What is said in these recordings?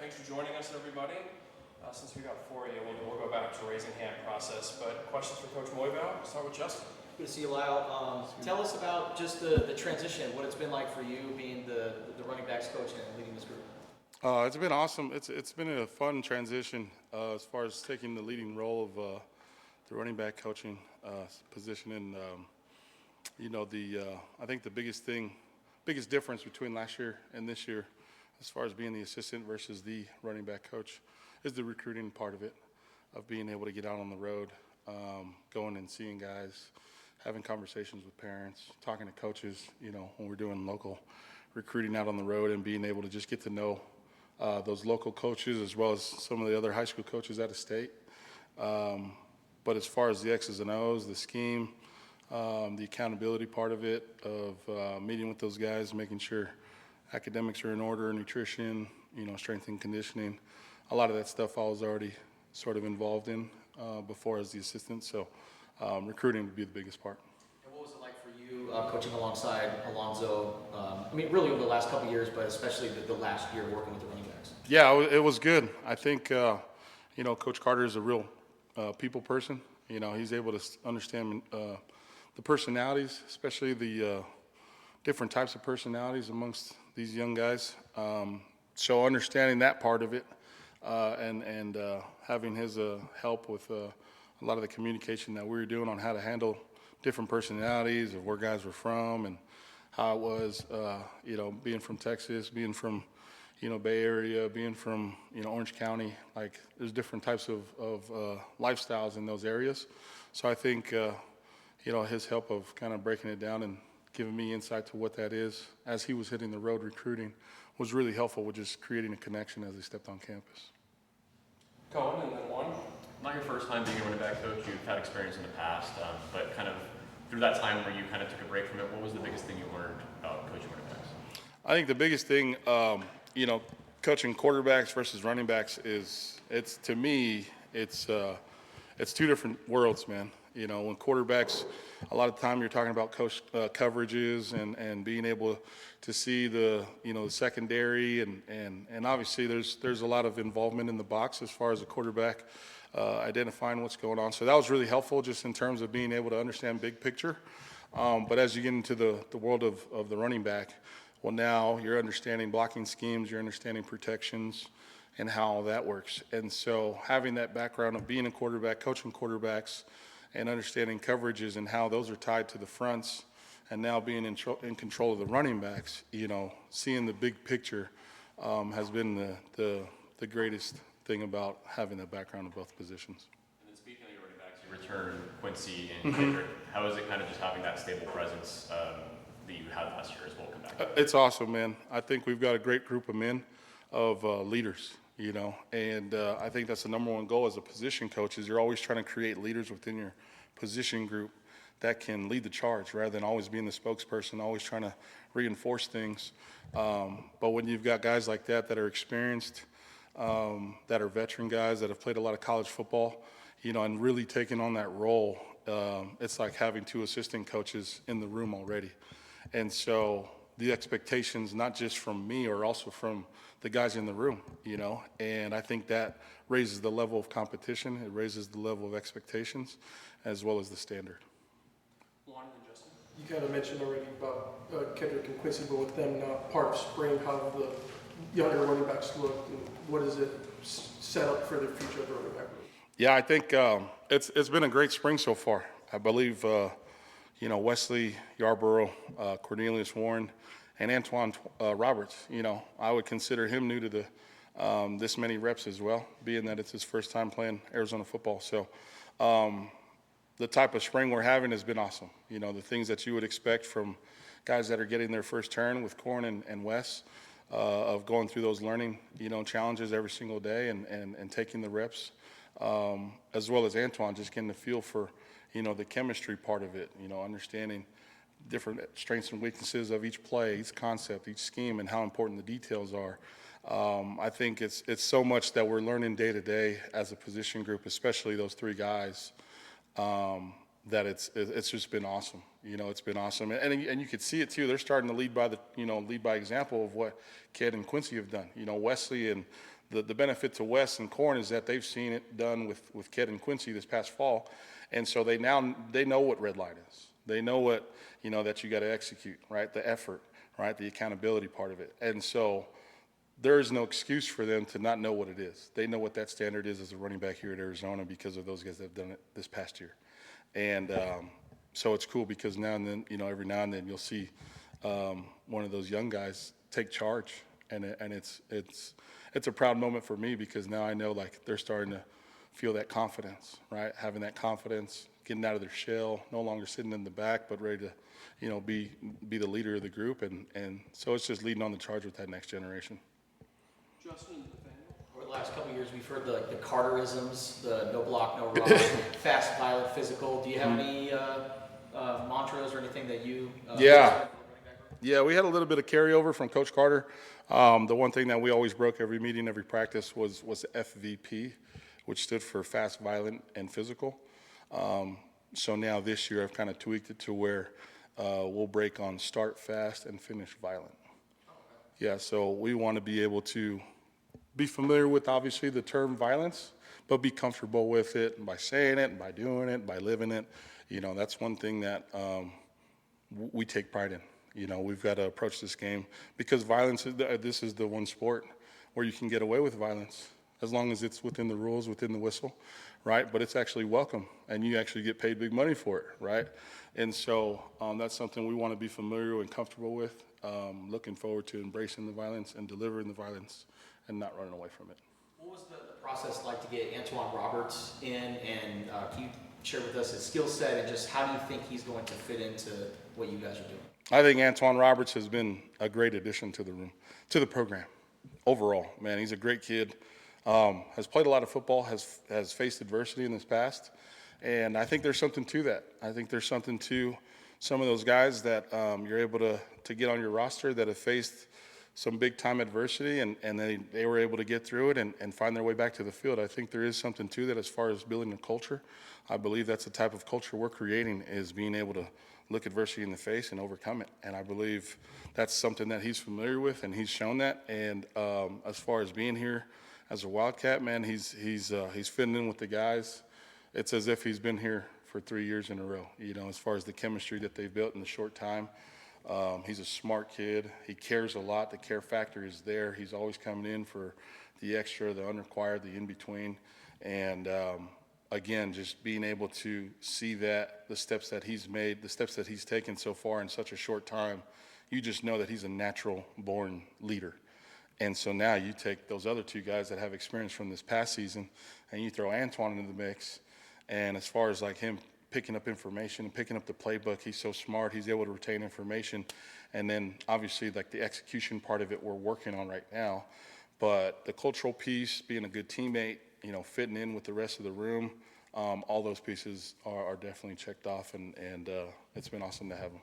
Thanks for joining us, everybody. Since we got four of you, we'll go back to raising hand process. But questions for Coach Moevao? Start with Justin. Good to see you, Lyle. Tell us about just the transition, what it's been like for you being the running backs coach and leading this group. It's been awesome. It's been a fun transition as far as taking the leading role of the running back coaching position. And I think the biggest difference between last year and this year, as far as being the assistant versus the running back coach, is the recruiting part of it, of being able to get out on the road, going and seeing guys, having conversations with parents, talking to coaches, when we're doing local recruiting out on the road, and being able to just get to know those local coaches as well as some of the other high school coaches out of state. But as far as the X's and O's, the scheme, the accountability part of it, of meeting with those guys, making sure academics are in order, nutrition, strength and conditioning, a lot of that stuff I was already sort of involved in before as the assistant. So recruiting would be the biggest part. And what was it like for you coaching alongside Alonzo? Really over the last couple of years, but especially the last year working with the running backs. Yeah, it was good. I think, Coach Carter is a real people person. He's able to understand the personalities, especially the different types of personalities amongst these young guys. So understanding that part of it and having his help with a lot of the communication that we were doing on how to handle different personalities of where guys were from and how it was, being from Texas, being from, Bay Area, being from, Orange County. Like, there's different types of lifestyles in those areas. So I think, his help of kind of breaking it down and giving me insight to what that is as he was hitting the road recruiting was really helpful with just creating a connection as he stepped on campus. Cohen, and then one. Not your first time being a running back coach. You've had experience in the past, but kind of through that time where you kind of took a break from it, what was the biggest thing you learned about coaching running backs? I think the biggest thing, coaching quarterbacks versus running backs it's two different worlds, man. When quarterbacks, a lot of the time you're talking about coach coverages and being able to see the secondary and obviously there's a lot of involvement in the box as far as a quarterback identifying what's going on. So that was really helpful just in terms of being able to understand big picture. But as you get into the world of the running back, well, now you're understanding blocking schemes, you're understanding protections, and how that works. And so having that background of being a quarterback, coaching quarterbacks, and understanding coverages and how those are tied to the fronts, and now being in control of the running backs, seeing the big picture has been the greatest thing about having that background in both positions. And then speaking of your running backs, you return Quincy and Kendrick. How is it kind of just having that stable presence that you had last year as well come back? It's awesome, man. I think we've got a great group of men, of leaders, and I think that's the number one goal as a position coach is you're always trying to create leaders within your position group that can lead the charge rather than always being the spokesperson, always trying to reinforce things. But when you've got guys like that are experienced, that are veteran guys that have played a lot of college football, and really taking on that role, it's like having two assistant coaches in the room already. And so the expectations, not just from me, are also from the guys in the room, and I think that raises the level of competition. It raises the level of expectations as well as the standard. One, and then Justin. You kind of mentioned already about Kendrick and Quincy, but with them not part of spring, how have the younger running backs looked, and what is it set up for the future of the running back room? Yeah, I think it's been a great spring so far. I believe, Wesley Yarborough, Cornelius Warren, and Antoine Roberts, I would consider him new to the this many reps as well, being that it's his first time playing Arizona football. So the type of spring we're having has been awesome. The things that you would expect from guys that are getting their first turn with Corn and Wes, of going through those learning, challenges every single day and taking the reps, as well as Antoine just getting the feel for, the chemistry part of it, understanding different strengths and weaknesses of each play, each concept, each scheme, and how important the details are. I think it's so much that we're learning day to day as a position group, especially those three guys, that it's just been awesome. You know, it's been awesome, and you could see it too. They're starting to lead by example of what Ked and Quincy have done. You know, Wesley, and the benefit to Wes and Corn is that they've seen it done with Ked and Quincy this past fall, and so they know what red line is. They know what, you know, that you got to execute, right? The effort, right? The accountability part of it, and so there is no excuse for them to not know what it is. They know what that standard is as a running back here at Arizona because of those guys that have done it this past year. And so it's cool because now and then, you know, every now and then you'll see one of those young guys take charge. And it's a proud moment for me because now I know, like, they're starting to feel that confidence, right? Having that confidence, getting out of their shell, no longer sitting in the back, but ready to, you know, be the leader of the group. And so it's just leading on the charge with that next generation. Justin and Nathaniel. Over the last couple of years, we've heard the Carterisms, the no block, no run, fast, violent, physical. Do you have any mantras or anything that you? Yeah, we had a little bit of carryover from Coach Carter. The one thing that we always broke every meeting, every practice was FVP, which stood for fast, violent, and physical. So now this year I've kind of tweaked it to where we'll break on start fast and finish violent. Yeah, so we want to be able to be familiar with, obviously, the term violence, but be comfortable with it by saying it, and by doing it, by living it. You know, that's one thing that we take pride in. You know, we've got to approach this game because violence, this is the one sport where you can get away with violence as long as it's within the rules, within the whistle, right? But it's actually welcome, and you actually get paid big money for it, right? And so that's something we want to be familiar and comfortable with. Looking forward to embracing the violence and delivering the violence and not running away from it. What was the process like to get Antoine Roberts in, and can you share with us his skill set and just how do you think he's going to fit into what you guys are doing? I think Antoine Roberts has been a great addition to the program overall. Man, he's a great kid. Has played a lot of football, has faced adversity in his past, and I think there's something to that. I think there's something to some of those guys that you're able to get on your roster that have faced some big-time adversity, and they were able to get through it and find their way back to the field. I think there is something to that as far as building a culture. I believe that's the type of culture we're creating, is being able to look adversity in the face and overcome it. And I believe that's something that he's familiar with, and he's shown that. And as far as being here as a Wildcat, man, he's fitting in with the guys. It's as if he's been here for 3 years in a row, you know, as far as the chemistry that they've built in the short time. He's a smart kid. He cares a lot. The care factor is there. He's always coming in for the extra, the unrequired, the in-between. And, again, just being able to see that, the steps that he's made, the steps that he's taken so far in such a short time, you just know that he's a natural-born leader. And so now you take those other two guys that have experience from this past season, and you throw Antoine into the mix. And as far as, like, him picking up information and picking up the playbook, he's so smart. He's able to retain information. And then, obviously, like, the execution part of it we're working on right now. But the cultural piece, being a good teammate, you know, fitting in with the rest of the room, all those pieces are definitely checked off, and it's been awesome to have them.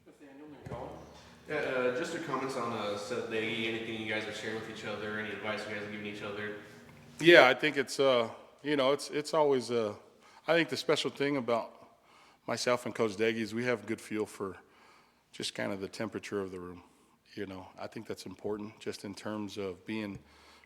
Nathaniel and Colin. Yeah, just your comments on Saturday, anything you guys are sharing with each other, any advice you guys are giving each other? Yeah, I think it's, you know, it's always, I think the special thing about myself and Coach Deggy is we have a good feel for just kind of the temperature of the room. You know, I think that's important just in terms of being,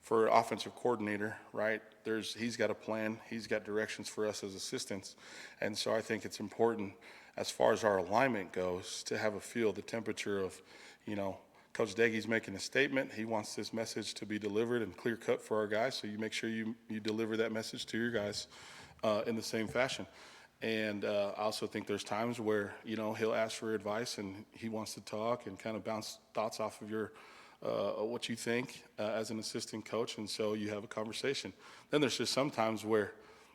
for an offensive coordinator, right? He's got a plan. He's got directions for us as assistants. And so I think it's important as far as our alignment goes to have a feel, the temperature of, you know, Coach Deggy's making a statement. He wants this message to be delivered and clear cut for our guys. So you make sure you deliver that message to your guys in the same fashion. And I also think there's times where, you know, he'll ask for advice and he wants to talk and kind of bounce thoughts off of your what you think as an assistant coach, and so you have a conversation. Then there's just some times where,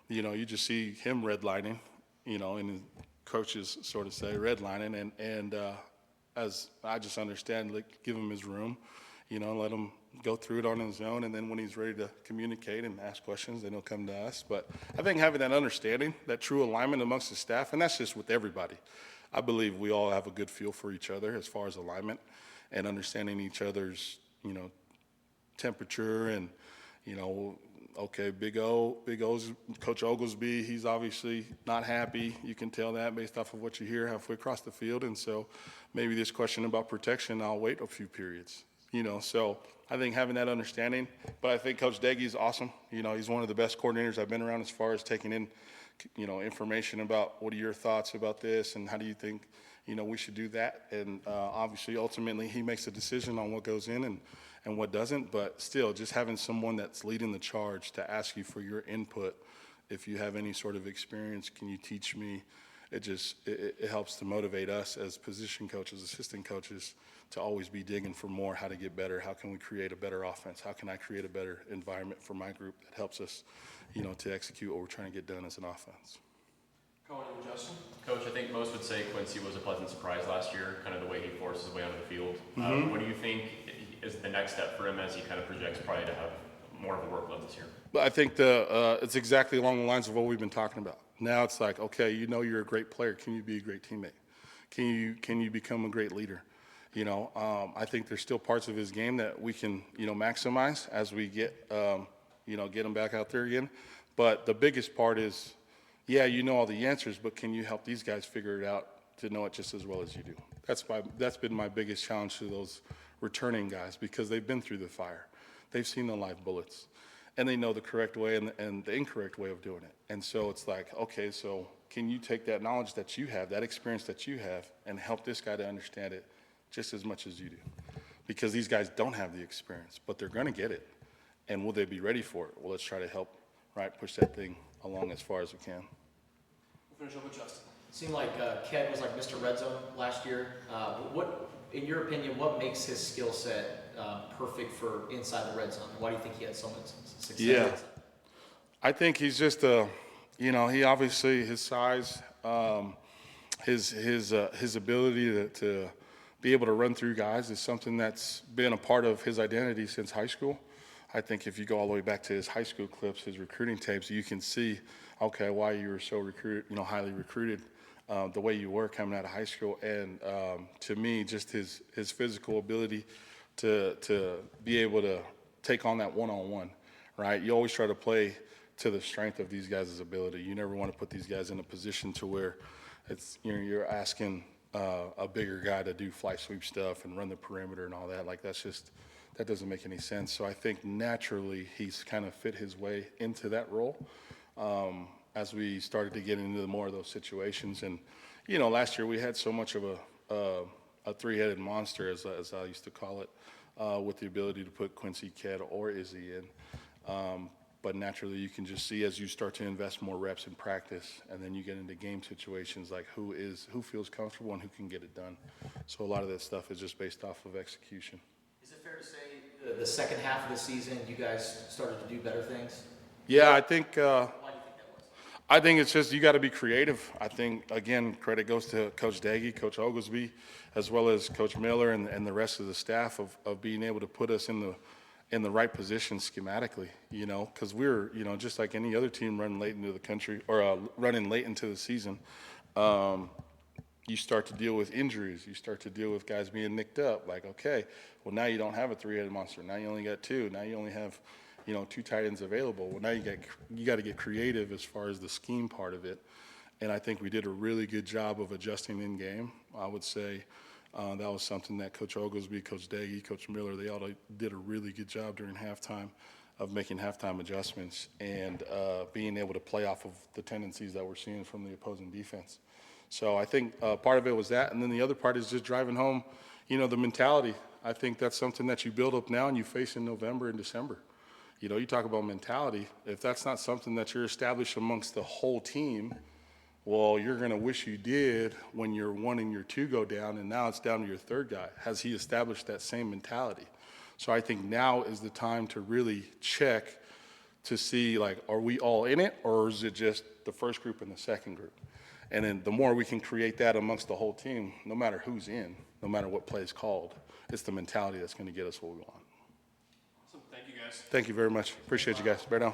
you know, you just see him redlining, you know, and coaches sort of say redlining, and as I just understand, like, give him his room, you know, let him go through it on his own, and then when he's ready to communicate and ask questions, then he'll come to us. But I think having that understanding, that true alignment amongst the staff, and that's just with everybody. I believe we all have a good feel for each other as far as alignment and understanding each other's, you know, temperature and, you know, okay, Coach Oglesby, he's obviously not happy. You can tell that based off of what you hear halfway across the field. And so maybe this question about protection, I'll wait a few periods, So I think having that understanding, but I think Coach Deggy's awesome. He's one of the best coordinators I've been around as far as taking in, information about what are your thoughts about this and how do you think, we should do that. And obviously, ultimately, he makes a decision on what goes in and what doesn't. But still, just having someone that's leading the charge to ask you for your input, if you have any sort of experience, can you teach me? It helps to motivate us as position coaches, assistant coaches, to always be digging for more, how to get better, how can we create a better offense, how can I create a better environment for my group that helps us, to execute what we're trying to get done as an offense. Cohen and Justin? Coach, I think most would say Quincy was a pleasant surprise last year, kind of the way he forced his way onto the field. What do you think is the next step for him as he kind of projects probably to have more of a workload this year? But I think it's exactly along the lines of what we've been talking about. Now it's like, okay, you're a great player. Can you be a great teammate? Can you become a great leader? I think there's still parts of his game that we can, maximize as we get him back out there again. But the biggest part is, yeah, all the answers, but can you help these guys figure it out to know it just as well as you do? That's been my biggest challenge to those returning guys, because they've been through the fire. They've seen the live bullets, and they know the correct way and the incorrect way of doing it. And so it's like, okay, so can you take that knowledge that you have, that experience that you have, and help this guy to understand it just as much as you do? Because these guys don't have the experience, but they're going to get it. And will they be ready for it? Well, let's try to help, push that thing along as far as we can. We'll finish up with Justin. Seemed like Ked was like Mr. Red Zone last year. What, in your opinion, what makes his skill set perfect for inside the red zone? Why do you think he had so much success? Yeah, I think he's just he obviously, his size, his ability to be able to run through guys is something that's been a part of his identity since high school. I think if you go all the way back to his high school clips, his recruiting tapes, you can see, okay, why you were so highly recruited, the way you were coming out of high school. And to me, just his physical ability to be able to take on that one-on-one, right? You always try to play to the strength of these guys' ability. You never want to put these guys in a position to where it's you're asking a bigger guy to do fly sweep stuff and run the perimeter and all that. Like that doesn't make any sense. So I think naturally he's kind of fit his way into that role as we started to get into more of those situations. And last year we had so much of a three-headed monster, as I used to call it, with the ability to put Quincy, Ked, or Izzy in. But naturally, you can just see as you start to invest more reps in practice, and then you get into game situations like who feels comfortable and who can get it done. So a lot of that stuff is just based off of execution. Is it fair to say the second half of the season you guys started to do better things? Yeah, I think. Why do you think that was? I think it's just you got to be creative. I think, again, credit goes to Coach Daggy, Coach Oglesby, as well as Coach Miller and the rest of the staff of being able to put us in the right position schematically, because we're, just like any other team running late into the country or running late into the season, you start to deal with injuries. You start to deal with guys being nicked up. Like, okay, well, now you don't have a three-headed monster. Now you only got two. Now you only have, two tight ends available. Well, now you got to get creative as far as the scheme part of it. And I think we did a really good job of adjusting in game. I would say that was something that Coach Oglesby, Coach Daggy, Coach Miller, they all did a really good job during halftime of making halftime adjustments and being able to play off of the tendencies that we're seeing from the opposing defense. So I think part of it was that, and then the other part is just driving home, the mentality. I think that's something that you build up now and you face in November and December. You talk about mentality. If that's not something that you're established amongst the whole team, well, you're going to wish you did when your one and your two go down, and now it's down to your third guy. Has he established that same mentality? So I think now is the time to really check to see, are we all in it, or is it just the first group and the second group? And then the more we can create that amongst the whole team, no matter who's in, no matter what play is called, it's the mentality that's going to get us what we want. Awesome. Thank you, guys. Thank you very much. Appreciate you guys. Bear down.